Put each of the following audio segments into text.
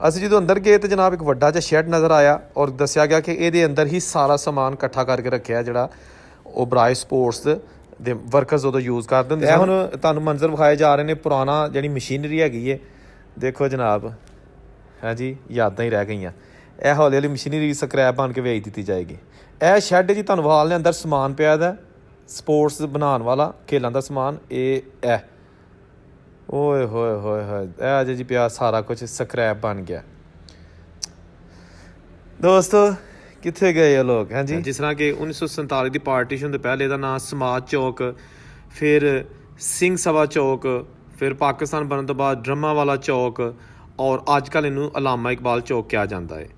ਅਸੀਂ ਜਦੋਂ ਅੰਦਰ ਗਏ ਤਾਂ ਜਨਾਬ ਇੱਕ ਵੱਡਾ ਜਿਹਾ ਸ਼ੈੱਡ ਨਜ਼ਰ ਆਇਆ ਔਰ ਦੱਸਿਆ ਗਿਆ ਕਿ ਇਹਦੇ ਅੰਦਰ ਹੀ ਸਾਰਾ ਸਮਾਨ ਇਕੱਠਾ ਕਰਕੇ ਰੱਖਿਆ ਜਿਹੜਾ ਓਬਰਾਏ ਸਪੋਰਟਸ ਦੇ ਵਰਕਰਸ ਉਦੋਂ ਯੂਜ਼ ਕਰਦੇ ਹੁੰਦੇ। ਇਹ ਹੁਣ ਤੁਹਾਨੂੰ ਮੰਜ਼ਰ ਵਿਖਾਏ ਜਾ ਰਹੇ ਨੇ ਪੁਰਾਣਾ ਜਿਹੜੀ ਮਸ਼ੀਨਰੀ ਹੈਗੀ ਹੈ। ਦੇਖੋ ਜਨਾਬ, ਹੈ ਜੀ, ਯਾਦਾਂ ਹੀ ਰਹਿ ਗਈਆਂ। ਇਹ ਹੌਲੀ ਹੌਲੀ ਮਸ਼ੀਨਰੀ ਸਕ੍ਰੈਪ ਬਣ ਕੇ ਵੇਚ ਦਿੱਤੀ ਜਾਏਗੀ। ਇਹ ਸ਼ੈੱਡ ਜੀ ਤੁਹਾਨੂੰ ਵਾਲ ਨੇ ਅੰਦਰ ਸਮਾਨ ਪਿਆ ਦਾ ਸਪੋਰਟਸ ਬਣਾਉਣ ਵਾਲਾ, ਖੇਲਾਂ ਦਾ ਸਮਾਨ। ਇਹ ਓਏ ਹੋਏ ਹੋਏ ਹੋਏ, ਇਹ ਅਜੇ ਜੀ ਪਿਆ ਸਾਰਾ ਕੁਝ ਸਕ੍ਰੈਪ ਬਣ ਗਿਆ। ਦੋਸਤੋ ਕਿੱਥੇ ਗਏ ਇਹ ਲੋਕ? ਹਾਂਜੀ, ਜਿਸ ਤਰ੍ਹਾਂ ਕਿ 1947 ਦੀ ਪਾਰਟੀਸ਼ਨ ਤੋਂ ਪਹਿਲੇ ਇਹਦਾ ਨਾਂ ਸਮਾਜ ਚੌਕ, ਫਿਰ ਸਿੰਘ ਸਭਾ ਚੌਕ, ਫਿਰ ਪਾਕਿਸਤਾਨ ਬਣਨ ਤੋਂ ਬਾਅਦ ਡਰਮਾ ਵਾਲਾ ਚੌਕ, ਔਰ ਅੱਜ ਕੱਲ੍ਹ ਇਹਨੂੰ ਅਲਾਮਾ ਇਕਬਾਲ ਚੌਕ ਕਿਹਾ ਜਾਂਦਾ ਹੈ।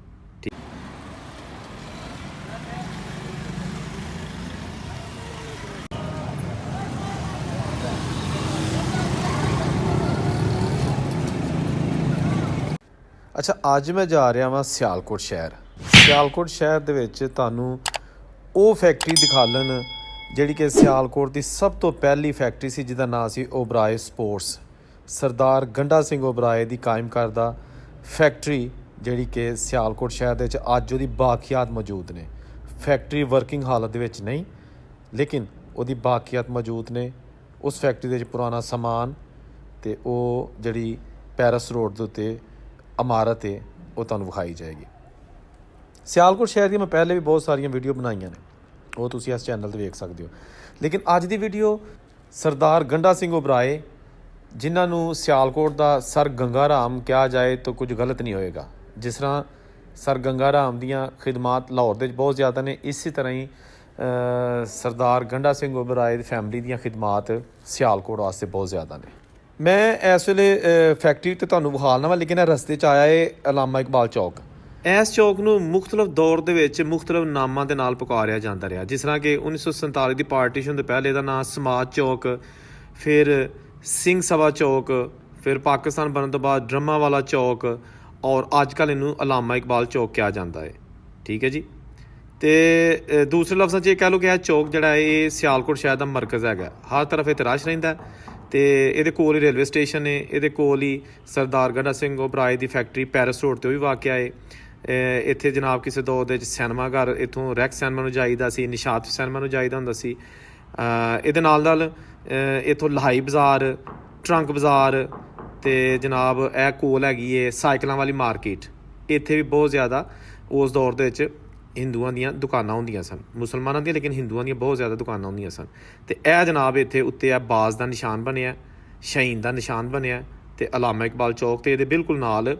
ਅੱਛਾ, ਅੱਜ ਮੈਂ ਜਾ ਰਿਹਾ ਵਾਂ ਸਿਆਲਕੋਟ ਸ਼ਹਿਰ। ਸਿਆਲਕੋਟ ਸ਼ਹਿਰ ਦੇ ਵਿੱਚ ਤੁਹਾਨੂੰ ਉਹ ਫੈਕਟਰੀ ਦਿਖਾਲਣ ਜਿਹੜੀ ਕਿ ਸਿਆਲਕੋਟ ਦੀ ਸਭ ਤੋਂ ਪਹਿਲੀ ਫੈਕਟਰੀ ਸੀ, ਜਿਹਦਾ ਨਾਂ ਸੀ ਓਬਰਾਏ ਸਪੋਰਟਸ। ਸਰਦਾਰ ਗੰਡਾ ਸਿੰਘ ਓਬਰਾਏ ਦੀ ਕਾਇਮ ਕਰਦਾ ਫੈਕਟਰੀ ਜਿਹੜੀ ਕਿ ਸਿਆਲਕੋਟ ਸ਼ਹਿਰ ਦੇ ਵਿੱਚ ਅੱਜ ਉਹਦੀ ਬਾਕੀਆਤ ਮੌਜੂਦ ਨੇ। ਫੈਕਟਰੀ ਵਰਕਿੰਗ ਹਾਲਤ ਦੇ ਵਿੱਚ ਨਹੀਂ, ਲੇਕਿਨ ਉਹਦੀ ਬਾਕੀਆਤ ਮੌਜੂਦ ਨੇ। ਉਸ ਫੈਕਟਰੀ ਦੇ ਵਿੱਚ ਪੁਰਾਣਾ ਸਮਾਨ ਅਤੇ ਉਹ ਜਿਹੜੀ ਪੈਰਿਸ ਰੋਡ ਦੇ ਉੱਤੇ ਇਮਾਰਤ ਹੈ ਉਹ ਤੁਹਾਨੂੰ ਵਿਖਾਈ ਜਾਏਗੀ। ਸਿਆਲਕੋਟ ਸ਼ਹਿਰ ਦੀਆਂ ਮੈਂ ਪਹਿਲੇ ਵੀ ਬਹੁਤ ਸਾਰੀਆਂ ਵੀਡੀਓ ਬਣਾਈਆਂ ਨੇ, ਉਹ ਤੁਸੀਂ ਇਸ ਚੈਨਲ 'ਤੇ ਵੇਖ ਸਕਦੇ ਹੋ। ਲੇਕਿਨ ਅੱਜ ਦੀ ਵੀਡੀਓ ਸਰਦਾਰ ਗੰਡਾ ਸਿੰਘ ਓਬਰਾਏ, ਜਿਨ੍ਹਾਂ ਨੂੰ ਸਿਆਲਕੋਟ ਦਾ ਸਰ ਗੰਗਾ ਰਾਮ ਕਿਹਾ ਜਾਏ ਤਾਂ ਕੁਝ ਗਲਤ ਨਹੀਂ ਹੋਏਗਾ। ਜਿਸ ਤਰ੍ਹਾਂ ਸਰ ਗੰਗਾ ਰਾਮ ਦੀਆਂ ਖਿਦਮਾਤ ਲਾਹੌਰ ਦੇ ਵਿੱਚ ਬਹੁਤ ਜ਼ਿਆਦਾ ਨੇ, ਇਸੇ ਤਰ੍ਹਾਂ ਹੀ ਸਰਦਾਰ ਗੰਡਾ ਸਿੰਘ ਓਬਰਾਏ ਦੀ ਫੈਮਿਲੀ ਦੀਆਂ ਖਿਦਮਾਤ ਸਿਆਲਕੋਟ ਵਾਸਤੇ ਬਹੁਤ ਜ਼ਿਆਦਾ ਨੇ। ਮੈਂ ਇਸ ਵੇਲੇ ਫੈਕਟਰੀ ਤੇ ਤੁਹਾਨੂੰ ਵਿਖਾਲਣਾ ਵਾ, ਲੇਕਿਨ ਇਹ ਰਸਤੇ 'ਚ ਆਇਆ ਹੈ ਅਲਾਮਾ ਇਕਬਾਲ ਚੌਕ। ਇਸ ਚੌਕ ਨੂੰ ਮੁਖਤਲਿਫ ਦੌਰ ਦੇ ਵਿੱਚ ਮੁਖਤਲਿਫ ਨਾਮਾਂ ਦੇ ਨਾਲ ਪੁਕਾਰਿਆ ਜਾਂਦਾ ਰਿਹਾ। ਜਿਸ ਤਰ੍ਹਾਂ ਕਿ 1947 ਦੀ ਪਾਰਟੀਸ਼ਨ ਤੋਂ ਪਹਿਲੇ ਇਹਦਾ ਨਾਂ ਸਮਾਜ ਚੌਕ, ਫਿਰ ਸਿੰਘ ਸਭਾ ਚੌਕ, ਫਿਰ ਪਾਕਿਸਤਾਨ ਬਣਨ ਤੋਂ ਬਾਅਦ ਡਰਮਾ ਵਾਲਾ ਚੌਕ, ਔਰ ਅੱਜ ਕੱਲ੍ਹ ਇਹਨੂੰ ਅਲਾਮਾ ਇਕਬਾਲ ਚੌਕ ਕਿਹਾ ਜਾਂਦਾ ਹੈ। ਠੀਕ ਹੈ ਜੀ। ਅਤੇ ਦੂਸਰੇ ਲਫ਼ਜ਼ਾਂ 'ਚ ਇਹ ਕਹਿ ਲਓ ਕਿ ਇਹ ਚੌਕ ਜਿਹੜਾ ਹੈ ਇਹ ਸਿਆਲਕੋਟ ਸ਼ਹਿਰ ਦਾ ਮਰਕਜ਼ ਹੈਗਾ। ਹਰ ਤਰਫ ਇੱਥੇ ਰਸ਼ ਰਹਿੰਦਾ ਅਤੇ ਇਹਦੇ ਕੋਲ ਹੀ ਰੇਲਵੇ ਸਟੇਸ਼ਨ ਹੈ, ਇਹਦੇ ਕੋਲ ਹੀ ਸਰਦਾਰ ਗੰਡਾ ਸਿੰਘ ਓਬਰਾਏ ਦੀ ਫੈਕਟਰੀ ਪੈਰਿਸ ਰੋਡ 'ਤੇ ਉਹ ਵੀ ਵਾਕਿਆ ਹੈ। ਇੱਥੇ ਜਨਾਬ ਕਿਸੇ ਦੌਰ ਦੇ ਵਿੱਚ ਸਿਨੇਮਾ ਘਰ, ਇੱਥੋਂ ਰੈਕਸ ਸਿਨੇਮਾ ਨੂੰ ਜਾਈਦਾ ਸੀ, ਨਿਸ਼ਾਤ ਸਿਨੇਮਾ ਨੂੰ ਜਾਈਦਾ ਹੁੰਦਾ ਸੀ। ਇਹਦੇ ਨਾਲ ਨਾਲ ਇੱਥੋਂ ਲਾਹੀ ਬਾਜ਼ਾਰ, ਟਰੰਕ ਬਾਜ਼ਾਰ, ਅਤੇ ਜਨਾਬ ਇਹ ਕੋਲ ਹੈਗੀ ਹੈ ਸਾਈਕਲਾਂ ਵਾਲੀ ਮਾਰਕੀਟ। ਇੱਥੇ ਵੀ ਬਹੁਤ ਜ਼ਿਆਦਾ ਉਸ ਦੌਰ ਦੇ ਵਿੱਚ ਹਿੰਦੂਆਂ ਦੀਆਂ ਦੁਕਾਨਾਂ ਹੁੰਦੀਆਂ ਸਨ, ਮੁਸਲਮਾਨਾਂ ਦੀਆਂ, ਲੇਕਿਨ ਹਿੰਦੂਆਂ ਦੀਆਂ ਬਹੁਤ ਜ਼ਿਆਦਾ ਦੁਕਾਨਾਂ ਹੁੰਦੀਆਂ ਸਨ। ਅਤੇ ਇਹ ਜਨਾਬ ਇੱਥੇ ਉੱਤੇ ਆ ਬਾਜ਼ ਦਾ ਨਿਸ਼ਾਨ ਬਣਿਆ, ਸ਼ਹੀਨ ਦਾ ਨਿਸ਼ਾਨ ਬਣਿਆ, ਅਤੇ ਅਲਾਮਾ ਇਕਬਾਲ ਚੌਕ ਅਤੇ ਇਹਦੇ ਬਿਲਕੁਲ ਨਾਲ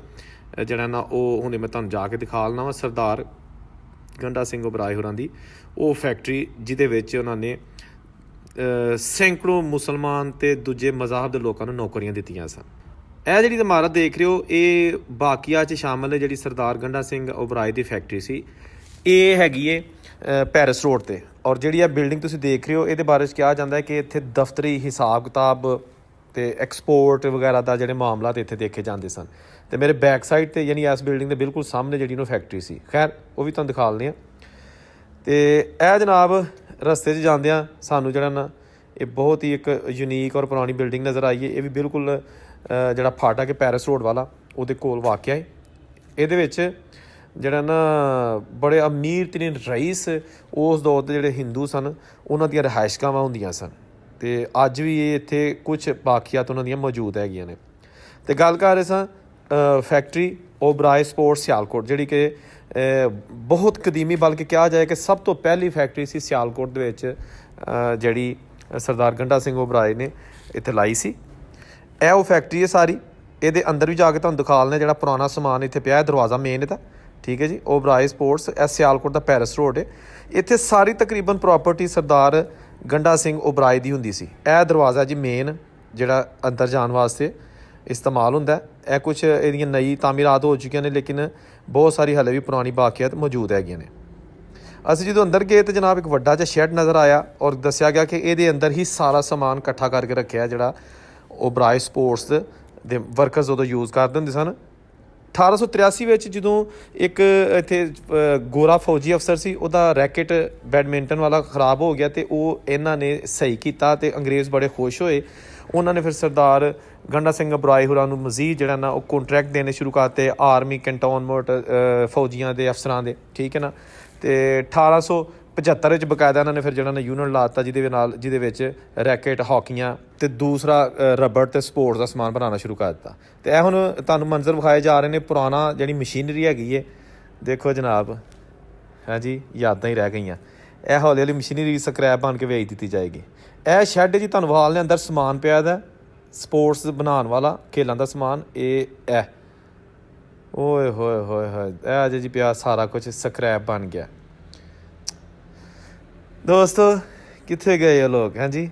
ਜਿਹੜਾ ਨਾ ਉਹ ਹੁਣੇ ਮੈਂ ਤੁਹਾਨੂੰ ਜਾ ਕੇ ਦਿਖਾ ਲੈਣਾ ਵਾ ਸਰਦਾਰ ਗੰਡਾ ਸਿੰਘ ਓਬਰਾਏ ਹੋਰਾਂ ਦੀ ਉਹ ਫੈਕਟਰੀ, ਜਿਹਦੇ ਵਿੱਚ ਉਹਨਾਂ ਨੇ ਸੈਂਕੜੋਂ ਮੁਸਲਮਾਨ ਅਤੇ ਦੂਜੇ ਮਜ਼ਾਹਬ ਦੇ ਲੋਕਾਂ ਨੂੰ ਨੌਕਰੀਆਂ ਦਿੱਤੀਆਂ ਸਨ। ਇਹ ਜਿਹੜੀ ਇਮਾਰਤ ਦੇਖ ਰਹੇ ਹੋ ਇਹ ਬਾਕੀਆ 'ਚ ਸ਼ਾਮਲ ਹੈ। ਜਿਹੜੀ ਸਰਦਾਰ ਗੰਡਾ ਸਿੰਘ ਓਬਰਾਏ ਦੀ ਫੈਕਟਰੀ ਸੀ ਇਹ ਹੈਗੀ ਹੈ ਪੈਰਿਸ ਰੋਡ 'ਤੇ, ਔਰ ਜਿਹੜੀ ਇਹ ਬਿਲਡਿੰਗ ਤੁਸੀਂ ਦੇਖ ਰਹੇ ਹੋ ਇਹਦੇ ਬਾਰੇ 'ਚ ਕਿਹਾ ਜਾਂਦਾ ਹੈ ਕਿ ਇੱਥੇ ਦਫ਼ਤਰੀ ਹਿਸਾਬ ਕਿਤਾਬ ਅਤੇ ਐਕਸਪੋਰਟ ਵਗੈਰਾ ਦਾ ਜਿਹੜੇ ਮਾਮਲਾਤ ਇੱਥੇ ਦੇਖੇ ਜਾਂਦੇ ਸਨ। ਅਤੇ ਮੇਰੇ ਬੈਕ ਸਾਈਡ 'ਤੇ ਯਾਨੀ ਇਸ ਬਿਲਡਿੰਗ ਦੇ ਬਿਲਕੁਲ ਸਾਹਮਣੇ ਜਿਹੜੀ ਉਹ ਫੈਕਟਰੀ ਸੀ। ਖੈਰ ਉਹ ਵੀ ਤੁਹਾਨੂੰ ਦਿਖਾ ਲੈਂਦੇ ਹਾਂ। ਅਤੇ ਇਹ ਜਨਾਬ ਰਸਤੇ 'ਚ ਜਾਂਦਿਆਂ ਸਾਨੂੰ ਜਿਹੜਾ ਨਾ ਇਹ ਬਹੁਤ ਹੀ ਇੱਕ ਯੂਨੀਕ ਔਰ ਪੁਰਾਣੀ ਬਿਲਡਿੰਗ ਨਜ਼ਰ ਆਈ ਹੈ। ਇਹ ਵੀ ਬਿਲਕੁਲ ਜਿਹੜਾ ਫਾਟਕ ਹੈ ਪੈਰਿਸ ਰੋਡ ਵਾਲਾ ਉਹਦੇ ਕੋਲ ਵਾਕਿਆ ਹੈ। ਇਹਦੇ ਵਿੱਚ ਜਿਹੜਾ ਨਾ ਬੜੇ ਅਮੀਰ ਤਰੀਨ ਰਈਸ ਉਸ ਦੌਰ ਦੇ ਜਿਹੜੇ ਹਿੰਦੂ ਸਨ ਉਹਨਾਂ ਦੀਆਂ ਰਿਹਾਇਸ਼ਗਾਹਾਂ ਹੁੰਦੀਆਂ ਸਨ, ਅਤੇ ਅੱਜ ਵੀ ਇਹ ਇੱਥੇ ਕੁਛ ਬਾਕੀਆਤ ਉਹਨਾਂ ਦੀਆਂ ਮੌਜੂਦ ਹੈਗੀਆਂ ਨੇ। ਅਤੇ ਗੱਲ ਕਰ ਰਹੇ ਸਾਂ ਫੈਕਟਰੀ ਓਬਰਾਏ ਸਪੋਰਟਸ ਸਿਆਲਕੋਟ, ਜਿਹੜੀ ਕਿ ਬਹੁਤ ਕਦੀਮੀ, ਬਲਕਿ ਕਿਹਾ ਜਾਏ ਕਿ ਸਭ ਤੋਂ ਪਹਿਲੀ ਫੈਕਟਰੀ ਸੀ ਸਿਆਲਕੋਟ ਦੇ ਵਿੱਚ, ਜਿਹੜੀ ਸਰਦਾਰ ਗੰਡਾ ਸਿੰਘ ਓਬਰਾਏ ਨੇ ਇੱਥੇ ਲਾਈ ਸੀ। ਇਹ ਉਹ ਫੈਕਟਰੀ ਹੈ ਸਾਰੀ। ਇਹਦੇ ਅੰਦਰ ਵੀ ਜਾ ਕੇ ਤੁਹਾਨੂੰ ਦਿਖਾ ਲੈਣਾ ਜਿਹੜਾ ਪੁਰਾਣਾ ਸਮਾਨ ਇੱਥੇ ਪਿਆ, ਦਰਵਾਜ਼ਾ ਮੇਨ ਇਹਦਾ। ਠੀਕ ਹੈ ਜੀ। ਓਬਰਾਏ ਸਪੋਰਟਸ ਇਹ ਸਿਆਲਕੋਟ ਦਾ ਪੈਰਿਸ ਰੋਡ ਹੈ। ਇੱਥੇ ਸਾਰੀ ਤਕਰੀਬਨ ਪ੍ਰੋਪਰਟੀ ਸਰਦਾਰ ਗੰਡਾ ਸਿੰਘ ਓਬਰਾਏ ਦੀ ਹੁੰਦੀ ਸੀ। ਇਹ ਦਰਵਾਜ਼ਾ ਜੀ ਮੇਨ ਜਿਹੜਾ ਅੰਦਰ ਜਾਣ ਵਾਸਤੇ ਇਸਤੇਮਾਲ ਹੁੰਦਾ। ਇਹ ਕੁਛ ਇਹਦੀਆਂ ਨਈ ਤਾਮੀਰਾਤ ਹੋ ਚੁੱਕੀਆਂ ਨੇ, ਲੇਕਿਨ ਬਹੁਤ ਸਾਰੀ ਹਾਲੇ ਵੀ ਪੁਰਾਣੀ ਬਾਕੀਆਤ ਮੌਜੂਦ ਹੈਗੀਆਂ ਨੇ। ਅਸੀਂ ਜਦੋਂ ਅੰਦਰ ਗਏ ਤਾਂ ਜਨਾਬ ਇੱਕ ਵੱਡਾ ਜਿਹਾ ਸ਼ੈੱਡ ਨਜ਼ਰ ਆਇਆ ਔਰ ਦੱਸਿਆ ਗਿਆ ਕਿ ਇਹਦੇ ਅੰਦਰ ਹੀ ਸਾਰਾ ਸਮਾਨ ਇਕੱਠਾ ਕਰਕੇ ਰੱਖਿਆ ਜਿਹੜਾ ਓਬਰਾਏ ਸਪੋਰਟਸ ਦੇ ਵਰਕਰਸ ਉਦੋਂ ਯੂਜ਼ ਕਰਦੇ ਹੁੰਦੇ ਸਨ। 1883 ਵਿੱਚ ਜਦੋਂ ਇੱਕ ਇੱਥੇ ਗੋਰਾ ਫੌਜੀ ਅਫਸਰ ਸੀ, ਉਹਦਾ ਰੈਕਟ ਬੈਡਮਿੰਟਨ ਵਾਲਾ ਖ਼ਰਾਬ ਹੋ ਗਿਆ ਅਤੇ ਉਹ ਇਹਨਾਂ ਨੇ ਸਹੀ ਕੀਤਾ ਅਤੇ ਅੰਗਰੇਜ਼ ਬੜੇ ਖੁਸ਼ ਹੋਏ। ਉਹਨਾਂ ਨੇ ਫਿਰ ਸਰਦਾਰ ਗੰਡਾ ਸਿੰਘ ਘਬਰਾਏ ਹੋਰਾਂ ਨੂੰ ਮਜ਼ੀਦ ਜਿਹੜਾ ਨਾ ਉਹ ਕੰਟਰੈਕਟ ਦੇਣੇ ਸ਼ੁਰੂ ਕਰਤੇ ਆਰਮੀ ਕੰਟੋਨਮੈਂਟ ਫੌਜੀਆਂ ਦੇ ਅਫਸਰਾਂ ਦੇ, ਠੀਕ ਹੈ ਨਾ। ਅਤੇ 1875 ਵਿੱਚ ਬਕਾਇਦਾ ਇਹਨਾਂ ਨੇ ਫਿਰ ਜਿਹੜਾ ਨਾ ਯੂਨਿਟ ਲਾ ਦਿੱਤਾ ਜਿਹਦੇ ਵਿੱਚ ਰੈਕਟ, ਹਾਕੀਆਂ ਅਤੇ ਦੂਸਰਾ ਰਬੜ ਅਤੇ ਸਪੋਰਟਸ ਦਾ ਸਮਾਨ ਬਣਾਉਣਾ ਸ਼ੁਰੂ ਕਰ ਦਿੱਤਾ। ਅਤੇ ਇਹ ਹੁਣ ਤੁਹਾਨੂੰ ਮੰਜ਼ਰ ਵਿਖਾਏ ਜਾ ਰਹੇ ਨੇ ਪੁਰਾਣਾ ਜਿਹੜੀ ਮਸ਼ੀਨਰੀ ਹੈਗੀ ਹੈ, ਦੇਖੋ ਜਨਾਬ, ਹੈ ਜੀ, ਯਾਦਾਂ ਹੀ ਰਹਿ ਗਈਆਂ। ਇਹ ਹੌਲੀ ਹੌਲੀ ਮਸ਼ੀਨਰੀ ਸਕ੍ਰੈਪ ਬਣ ਕੇ ਵੇਚ ਦਿੱਤੀ ਜਾਏਗੀ। ਇਹ ਸ਼ੈੱਡ ਜੀ ਤੁਹਾਨੂੰ ਵਿਖਾਲ ਨੇ ਅੰਦਰ ਸਮਾਨ ਪਿਆ ਦਾ ਸਪੋਰਟਸ ਬਣਾਉਣ ਵਾਲਾ, ਖੇਲਾਂ ਦਾ ਸਮਾਨ। ਇਹ ਓਏ ਹੋਏ ਹੋਏ ਹੋਏ, ਇਹ ਅਜੇ ਜੀ ਪਿਆ ਸਾਰਾ ਕੁਝ ਸਕ੍ਰੈਪ ਬਣ ਗਿਆ। ਦੋਸਤੋ ਕਿੱਥੇ ਗਏ ਉਹ ਲੋਕ, ਹਾਂਜੀ।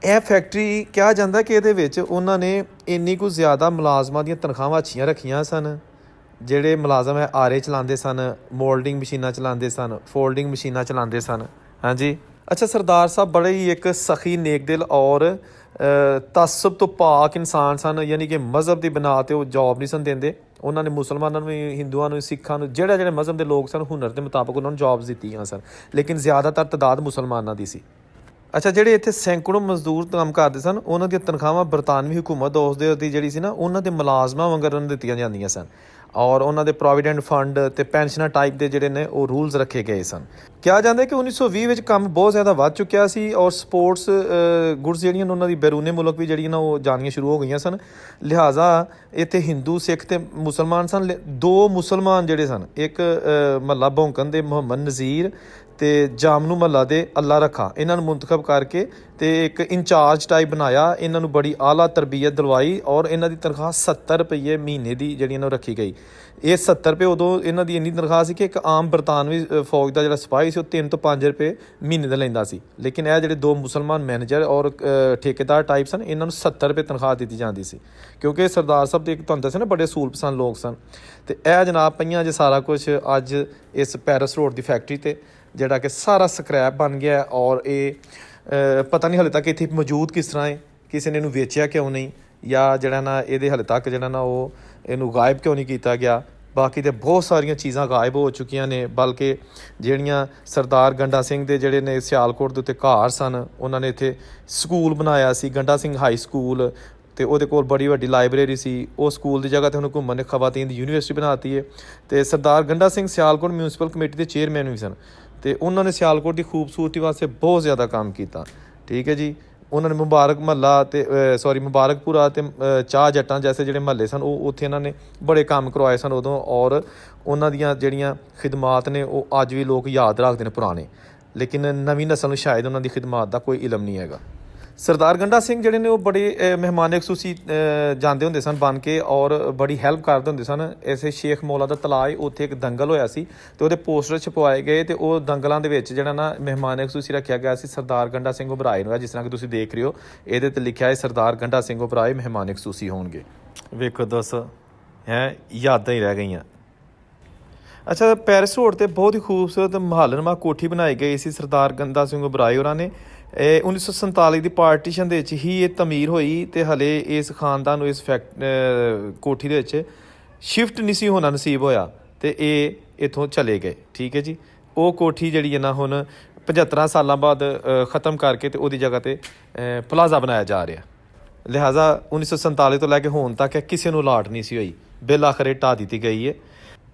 ਇਹ ਫੈਕਟਰੀ ਕਿਹਾ ਜਾਂਦਾ ਕਿ ਇਹਦੇ ਵਿੱਚ ਉਹਨਾਂ ਨੇ ਇੰਨੀ ਕੁ ਜ਼ਿਆਦਾ ਮੁਲਾਜ਼ਮਾਂ ਦੀਆਂ ਤਨਖਾਹਾਂ ਅੱਛੀਆਂ ਰੱਖੀਆਂ ਸਨ। ਜਿਹੜੇ ਮੁਲਾਜ਼ਮ ਹੈ ਆਰੇ ਚਲਾਉਂਦੇ ਸਨ, ਮੋਲਡਿੰਗ ਮਸ਼ੀਨਾਂ ਚਲਾਉਂਦੇ ਸਨ, ਫੋਲਡਿੰਗ ਮਸ਼ੀਨਾਂ ਚਲਾਉਂਦੇ ਸਨ, ਹਾਂਜੀ। ਅੱਛਾ, ਸਰਦਾਰ ਸਾਹਿਬ ਬੜੇ ਹੀ ਇੱਕ ਸਖੀ, ਨੇਕ ਦਿਲ ਔਰ ਤਸਬ ਤੋਂ ਪਾਕ ਇਨਸਾਨ ਸਨ। ਯਾਨੀ ਕਿ ਮਜ਼ਹਬ ਦੀ ਬਣਾ 'ਤੇ ਉਹ ਜੋਬ ਨਹੀਂ ਸਨ ਦਿੰਦੇ। ਉਹਨਾਂ ਨੇ ਮੁਸਲਮਾਨਾਂ ਨੂੰ ਵੀ, ਹਿੰਦੂਆਂ ਨੂੰ, ਸਿੱਖਾਂ ਨੂੰ, ਜਿਹੜੇ ਮਜ਼ਹਬ ਦੇ ਲੋਕ ਸਨ, ਹੁਨਰ ਦੇ ਮੁਤਾਬਕ ਉਹਨਾਂ ਨੂੰ ਜੋਬਸ ਦਿੱਤੀਆਂ ਸਨ, ਲੇਕਿਨ ਜ਼ਿਆਦਾਤਰ ਤਾਦਾਦ ਮੁਸਲਮਾਨਾਂ ਦੀ ਸੀ। ਅੱਛਾ, ਜਿਹੜੇ ਇੱਥੇ ਸੈਂਕੜੋਂ ਮਜ਼ਦੂਰ ਕੰਮ ਕਰਦੇ ਸਨ, ਉਹਨਾਂ ਦੀਆਂ ਤਨਖਾਹਾਂ ਬਰਤਾਨਵੀ ਹੁਕੂਮਤ ਉਸ ਦੇ ਦੀ ਜਿਹੜੀ ਸੀ ਨਾ, ਉਹਨਾਂ ਦੇ ਮੁਲਾਜ਼ਮਾਂ ਵਾਂਗਰ ਉਹਨਾਂ ਨੂੰ ਦਿੱਤੀਆਂ ਜਾਂਦੀਆਂ ਸਨ। ਔਰ ਉਹਨਾਂ ਦੇ ਪ੍ਰੋਵੀਡੈਂਟ ਫੰਡ ਅਤੇ ਪੈਨਸ਼ਨਾਂ ਟਾਈਪ ਦੇ ਜਿਹੜੇ ਨੇ ਉਹ ਰੂਲਸ ਰੱਖੇ ਗਏ ਸਨ। ਕਿਹਾ ਜਾਂਦਾ ਕਿ 1920 ਵਿੱਚ ਕੰਮ ਬਹੁਤ ਜ਼ਿਆਦਾ ਵੱਧ ਚੁੱਕਿਆ ਸੀ ਔਰ ਸਪੋਰਟਸ ਗੁਡਸ ਜਿਹੜੀਆਂ ਉਹਨਾਂ ਦੀ ਬੈਰੂਨੇ ਮੁਲਕ ਵੀ ਜਿਹੜੀਆਂ ਨਾ ਉਹ ਜਾਣੀਆਂ ਸ਼ੁਰੂ ਹੋ ਗਈਆਂ ਸਨ। ਲਿਹਾਜ਼ਾ ਇੱਥੇ ਹਿੰਦੂ, ਸਿੱਖ ਅਤੇ ਮੁਸਲਮਾਨ ਸਨ। 2 ਮੁਸਲਮਾਨ ਜਿਹੜੇ ਸਨ, ਇੱਕ ਮਹੱਲਾ ਭੌਂਕਣ ਦੇ ਮੁਹੰਮਦ ਨਜ਼ੀਰ ਅਤੇ ਜਾਮਨੂ ਮਹੱਲਾ ਦੇ ਅੱਲਾ ਰੱਖਾ, ਇਹਨਾਂ ਨੂੰ ਮੁੰਤਖਬ ਕਰਕੇ ਅਤੇ ਇੱਕ ਇੰਚਾਰਜ ਟਾਈਪ ਬਣਾਇਆ। ਇਹਨਾਂ ਨੂੰ ਬੜੀ ਆਲਾ ਤਰਬੀਅਤ ਦਿਲਵਾਈ ਔਰ ਇਹਨਾਂ ਦੀ ਤਨਖਾਹ 70 ਰੁਪਈਏ ਮਹੀਨੇ ਦੀ ਜਿਹੜੀ ਇਹਨਾਂ ਨੂੰ ਰੱਖੀ ਗਈ। ਇਹ 70 ਰੁਪਏ ਉਦੋਂ ਇਹਨਾਂ ਦੀ ਇੰਨੀ ਤਨਖਾਹ ਸੀ ਕਿ ਇੱਕ ਆਮ ਬਰਤਾਨਵੀ ਫੌਜ ਦਾ ਜਿਹੜਾ ਸਿਪਾਹੀ ਸੀ ਉਹ 3 ਤੋਂ 5 ਰੁਪਏ ਮਹੀਨੇ ਦਾ ਲੈਂਦਾ ਸੀ। ਲੇਕਿਨ ਇਹ ਜਿਹੜੇ 2 ਮੁਸਲਮਾਨ ਮੈਨੇਜਰ ਔਰ ਠੇਕੇਦਾਰ ਟਾਈਪ ਸਨ, ਇਹਨਾਂ ਨੂੰ 70 ਰੁਪਏ ਤਨਖਾਹ ਦਿੱਤੀ ਜਾਂਦੀ ਸੀ, ਕਿਉਂਕਿ ਸਰਦਾਰ ਸਾਹਿਬ ਦੇ ਇੱਕ ਤੁਹਾਨੂੰ ਦੱਸਿਆ ਨਾ ਬੜੇ ਅਸੂਲ ਪਸੰਦ ਲੋਕ ਸਨ। ਅਤੇ ਇਹ ਜਨਾਬ ਪਈਆਂ ਜੇ ਸਾਰਾ ਕੁਛ ਅੱਜ ਇਸ ਪੈਰਿਸ ਰੋਡ ਦੀ ਫੈਕਟਰੀ 'ਤੇ, ਜਿਹੜਾ ਕਿ ਸਾਰਾ ਸਕ੍ਰੈਪ ਬਣ ਗਿਆ। ਔਰ ਇਹ ਪਤਾ ਨਹੀਂ ਹਾਲੇ ਤੱਕ ਇੱਥੇ ਮੌਜੂਦ ਕਿਸ ਤਰ੍ਹਾਂ ਹੈ, ਕਿਸੇ ਨੇ ਇਹਨੂੰ ਵੇਚਿਆ ਕਿਉਂ ਨਹੀਂ, ਜਾਂ ਜਿਹੜਾ ਨਾ ਇਹਦੇ ਹਾਲੇ ਤੱਕ ਜਿਹੜਾ ਨਾ ਉਹ ਇਹਨੂੰ ਗਾਇਬ ਕਿਉਂ ਨਹੀਂ ਕੀਤਾ ਗਿਆ। ਬਾਕੀ ਤਾਂ ਬਹੁਤ ਸਾਰੀਆਂ ਚੀਜ਼ਾਂ ਗਾਇਬ ਹੋ ਚੁੱਕੀਆਂ ਨੇ। ਬਲਕਿ ਜਿਹੜੀਆਂ ਸਰਦਾਰ ਗੰਡਾ ਸਿੰਘ ਦੇ ਜਿਹੜੇ ਨੇ ਸਿਆਲਕੋਟ ਦੇ ਉੱਤੇ ਘਰ ਸਨ, ਉਹਨਾਂ ਨੇ ਇੱਥੇ ਸਕੂਲ ਬਣਾਇਆ ਸੀ, ਗੰਡਾ ਸਿੰਘ ਹਾਈ ਸਕੂਲ, ਅਤੇ ਉਹਦੇ ਕੋਲ ਬੜੀ ਵੱਡੀ ਲਾਇਬ੍ਰੇਰੀ ਸੀ। ਉਹ ਸਕੂਲ ਦੀ ਜਗ੍ਹਾ 'ਤੇ ਹੁਣ ਘੁੰਮਣ ਨੇ ਖਵਾਤੀਨ ਦੀ ਯੂਨੀਵਰਸਿਟੀ ਬਣਾ ਦਿੱਤੀ ਹੈ। ਅਤੇ ਸਰਦਾਰ ਗੰਡਾ ਸਿੰਘ ਸਿਆਲਕੋਟ ਮਿਊਨਸੀਪਲ ਕਮੇਟੀ ਦੇ ਚੇਅਰਮੈਨ ਵੀ ਸਨ, ਅਤੇ ਉਹਨਾਂ ਨੇ ਸਿਆਲਕੋਟ ਦੀ ਖੂਬਸੂਰਤੀ ਵਾਸਤੇ ਬਹੁਤ ਜ਼ਿਆਦਾ ਕੰਮ ਕੀਤਾ, ਠੀਕ ਹੈ ਜੀ। ਉਹਨਾਂ ਨੇ ਮੁਬਾਰਕ ਮਹੱਲਾ ਅਤੇ ਮੁਬਾਰਕਪੁਰਾ ਅਤੇ ਚਾਹ ਜੱਟਾਂ ਜੈਸੇ ਜਿਹੜੇ ਮਹੱਲੇ ਸਨ, ਉਹ ਉੱਥੇ ਇਹਨਾਂ ਨੇ ਬੜੇ ਕੰਮ ਕਰਵਾਏ ਸਨ ਉਦੋਂ। ਔਰ ਉਹਨਾਂ ਦੀਆਂ ਜਿਹੜੀਆਂ ਖਿਦਮਾਤ ਨੇ ਉਹ ਅੱਜ ਵੀ ਲੋਕ ਯਾਦ ਰੱਖਦੇ ਨੇ ਪੁਰਾਣੇ, ਲੇਕਿਨ ਨਵੀਂ ਨਸਲ ਨੂੰ ਸ਼ਾਇਦ ਉਹਨਾਂ ਦੀ ਖਿਦਮਾਤ ਦਾ ਕੋਈ ਇਲਮ ਨਹੀਂ ਹੈਗਾ। ਸਰਦਾਰ ਗੰਡਾ ਸਿੰਘ ਜਿਹੜੇ ਨੇ ਉਹ ਬੜੇ ਮਹਿਮਾਨ ਖਸੂਸੀ ਜਾਂਦੇ ਹੁੰਦੇ ਸਨ ਬਣ ਕੇ, ਔਰ ਬੜੀ ਹੈਲਪ ਕਰਦੇ ਹੁੰਦੇ ਸਨ। ਐਸੇ ਸ਼ੇਖ ਮੌਲਾ ਦਾ ਤਲਾਅ ਹੈ, ਉੱਥੇ ਇੱਕ ਦੰਗਲ ਹੋਇਆ ਸੀ ਅਤੇ ਉਹਦੇ ਪੋਸਟਰ ਛਪਵਾਏ ਗਏ, ਅਤੇ ਉਹ ਦੰਗਲਾਂ ਦੇ ਵਿੱਚ ਜਿਹੜਾ ਨਾ ਮਹਿਮਾਨ ਖਸੂਸੀ ਰੱਖਿਆ ਗਿਆ ਸੀ ਸਰਦਾਰ ਗੰਡਾ ਸਿੰਘ ਘਬਰਾਏ ਨੂੰ। ਜਿਸ ਤਰ੍ਹਾਂ ਕਿ ਤੁਸੀਂ ਦੇਖ ਰਹੇ ਹੋ, ਇਹਦੇ 'ਤੇ ਲਿਖਿਆ ਹੈ ਸਰਦਾਰ ਗੰਡਾ ਸਿੰਘ ਘਬਰਾਏ ਮਹਿਮਾਨ ਖਸੂਸੀ ਹੋਣਗੇ। ਵੇਖੋ ਦੋਸਤੋ, ਯਾਦਾਂ ਹੀ ਰਹਿ ਗਈਆਂ। ਅੱਛਾ, ਪੈਰਿਸ ਰੋਡ 'ਤੇ ਬਹੁਤ ਹੀ ਖੂਬਸੂਰਤ ਮਹੱਲਨੁਮਾ ਕੋਠੀ ਬਣਾਈ ਗਈ ਸੀ ਸਰਦਾਰ ਗੰਡਾ ਸਿੰਘ ਘਬਰਾਏ ਹੋਰਾਂ ਨੇ। 1947 ਦੀ ਪਾਰਟੀਸ਼ਨ ਦੇ ਵਿੱਚ ਹੀ ਇਹ ਤਮੀਰ ਹੋਈ, ਅਤੇ ਹਲੇ ਇਸ ਖਾਨਦਾਨ ਨੂੰ ਇਸ ਕੋਠੀ ਦੇ ਵਿੱਚ ਸ਼ਿਫਟ ਨਹੀਂ ਸੀ ਹੋਣਾ ਨਸੀਬ ਹੋਇਆ, ਅਤੇ ਇਹ ਇੱਥੋਂ ਚਲੇ ਗਏ, ਠੀਕ ਹੈ ਜੀ। ਉਹ ਕੋਠੀ ਜਿਹੜੀ ਹੈ ਨਾ ਹੁਣ 75 ਸਾਲਾਂ ਬਾਅਦ ਖ਼ਤਮ ਕਰਕੇ ਅਤੇ ਉਹਦੀ ਜਗ੍ਹਾ 'ਤੇ ਪਲਾਜ਼ਾ ਬਣਾਇਆ ਜਾ ਰਿਹਾ। ਲਿਹਾਜ਼ਾ 1947 ਤੋਂ ਲੈ ਕੇ ਹੁਣ ਤੱਕ ਕਿਸੇ ਨੂੰ ਲਾਟ ਨਹੀਂ ਸੀ ਹੋਈ, ਬਿਲ ਆਖਰ ਇਹ ਢਾਹ ਦਿੱਤੀ ਗਈ ਹੈ।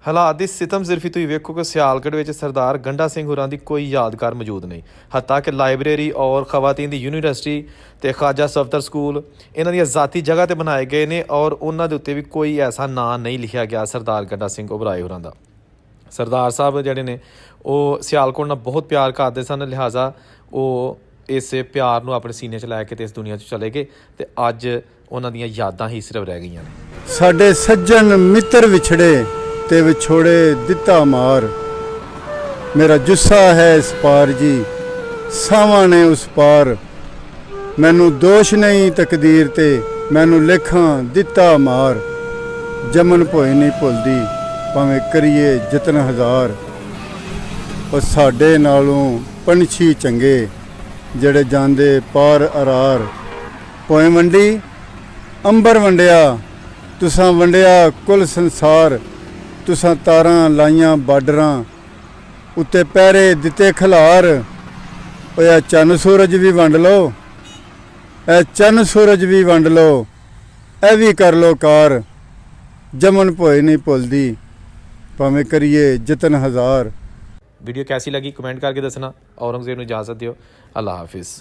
ਹਾਲਾਤ ਦੀ ਸਿਤਮ ਸਿਰਫੀ ਤੁਸੀਂ ਵੇਖੋ ਕਿ ਸਿਆਲਕੋਟ ਵਿੱਚ ਸਰਦਾਰ ਗੰਡਾ ਸਿੰਘ ਹੋਰਾਂ ਦੀ ਕੋਈ ਯਾਦਗਾਰ ਮੌਜੂਦ ਨਹੀਂ। ਹੱਤਾਂ ਕਿ ਲਾਇਬ੍ਰੇਰੀ ਔਰ ਖਵਾਤੀਨ ਦੀ ਯੂਨੀਵਰਸਿਟੀ ਅਤੇ ਖਾਜਾ ਸਫਦਰ ਸਕੂਲ ਇਹਨਾਂ ਦੀਆਂ ਜ਼ਾਤੀ ਜਗ੍ਹਾ 'ਤੇ ਬਣਾਏ ਗਏ ਨੇ, ਔਰ ਉਹਨਾਂ ਦੇ ਉੱਤੇ ਵੀ ਕੋਈ ਐਸਾ ਨਾਂ ਨਹੀਂ ਲਿਖਿਆ ਗਿਆ ਸਰਦਾਰ ਗੰਡਾ ਸਿੰਘ ਘਬਰਾਏ ਹੋਰਾਂ ਦਾ। ਸਰਦਾਰ ਸਾਹਿਬ ਜਿਹੜੇ ਨੇ ਉਹ ਸਿਆਲਕੋਟ ਨਾਲ ਬਹੁਤ ਪਿਆਰ ਕਰਦੇ ਸਨ, ਲਿਹਾਜ਼ਾ ਉਹ ਇਸੇ ਪਿਆਰ ਨੂੰ ਆਪਣੇ ਸੀਨੇ 'ਚ ਲੈ ਕੇ ਤੇ ਇਸ ਦੁਨੀਆ 'ਚ ਚਲੇ ਗਏ, ਅਤੇ ਅੱਜ ਉਹਨਾਂ ਦੀਆਂ ਯਾਦਾਂ ਹੀ ਸਿਰਫ ਰਹਿ ਗਈਆਂ ਨੇ। ਸਾਡੇ ਸੱਜਣ ਮਿੱਤਰ ਵਿਛੜੇ ਤੇ ਵਿਛੋੜੇ ਦਿੱਤਾ ਮਾਰ, ਮੇਰਾ ਜੁੱਸਾ ਹੈ ਇਸ ਪਾਰ ਜੀ, ਸਾਵਾਂ ਨੇ ਉਸ ਪਾਰ, ਮੈਨੂੰ ਦੋਸ਼ ਨਹੀਂ ਤਕਦੀਰ ਤੇ, ਮੈਨੂੰ ਲੇਖਾਂ ਦਿੱਤਾ ਮਾਰ, ਜਮਨ ਭੋਏ ਨਹੀਂ ਭੁੱਲਦੀ ਭਾਵੇਂ ਕਰੀਏ ਜਤਨ ਹਜ਼ਾਰ। ਉਹ ਸਾਡੇ ਨਾਲੋਂ ਪੰਛੀ ਚੰਗੇ ਜਿਹੜੇ ਜਾਂਦੇ ਪਾਰ ਅਰਾਰ, ਭੋਏ ਵੰਡੀ ਅੰਬਰ ਵੰਡਿਆ, ਤੁਸਾਂ ਵੰਡਿਆ ਕੁੱਲ ਸੰਸਾਰ, ਤੁਸਾਂ ਤਾਰਾਂ ਲਾਈਆਂ ਬਾਰਡਰਾਂ ਉੱਤੇ ਪਹਿਰੇ ਦਿੱਤੇ ਖਿਲਾਰ, ਉਹ ਚੰਨ ਸੂਰਜ ਵੀ ਵੰਡ ਲਓ, ਐ ਚੰਨ ਸੂਰਜ ਵੀ ਵੰਡ ਲਓ, ਇਹ ਵੀ ਕਰ ਲਓ ਕਾਰ। ਜਮਨ ਭੋਏ ਨਹੀਂ ਭੁੱਲਦੀ, ਭਾਵੇਂ ਕਰੀਏ ਜਤਨ ਹਜ਼ਾਰ। वीडियो कैसी लगी कमेंट करके दसना। औरंगजेब को इजाज़त दियो। अल्लाह हाफिज़।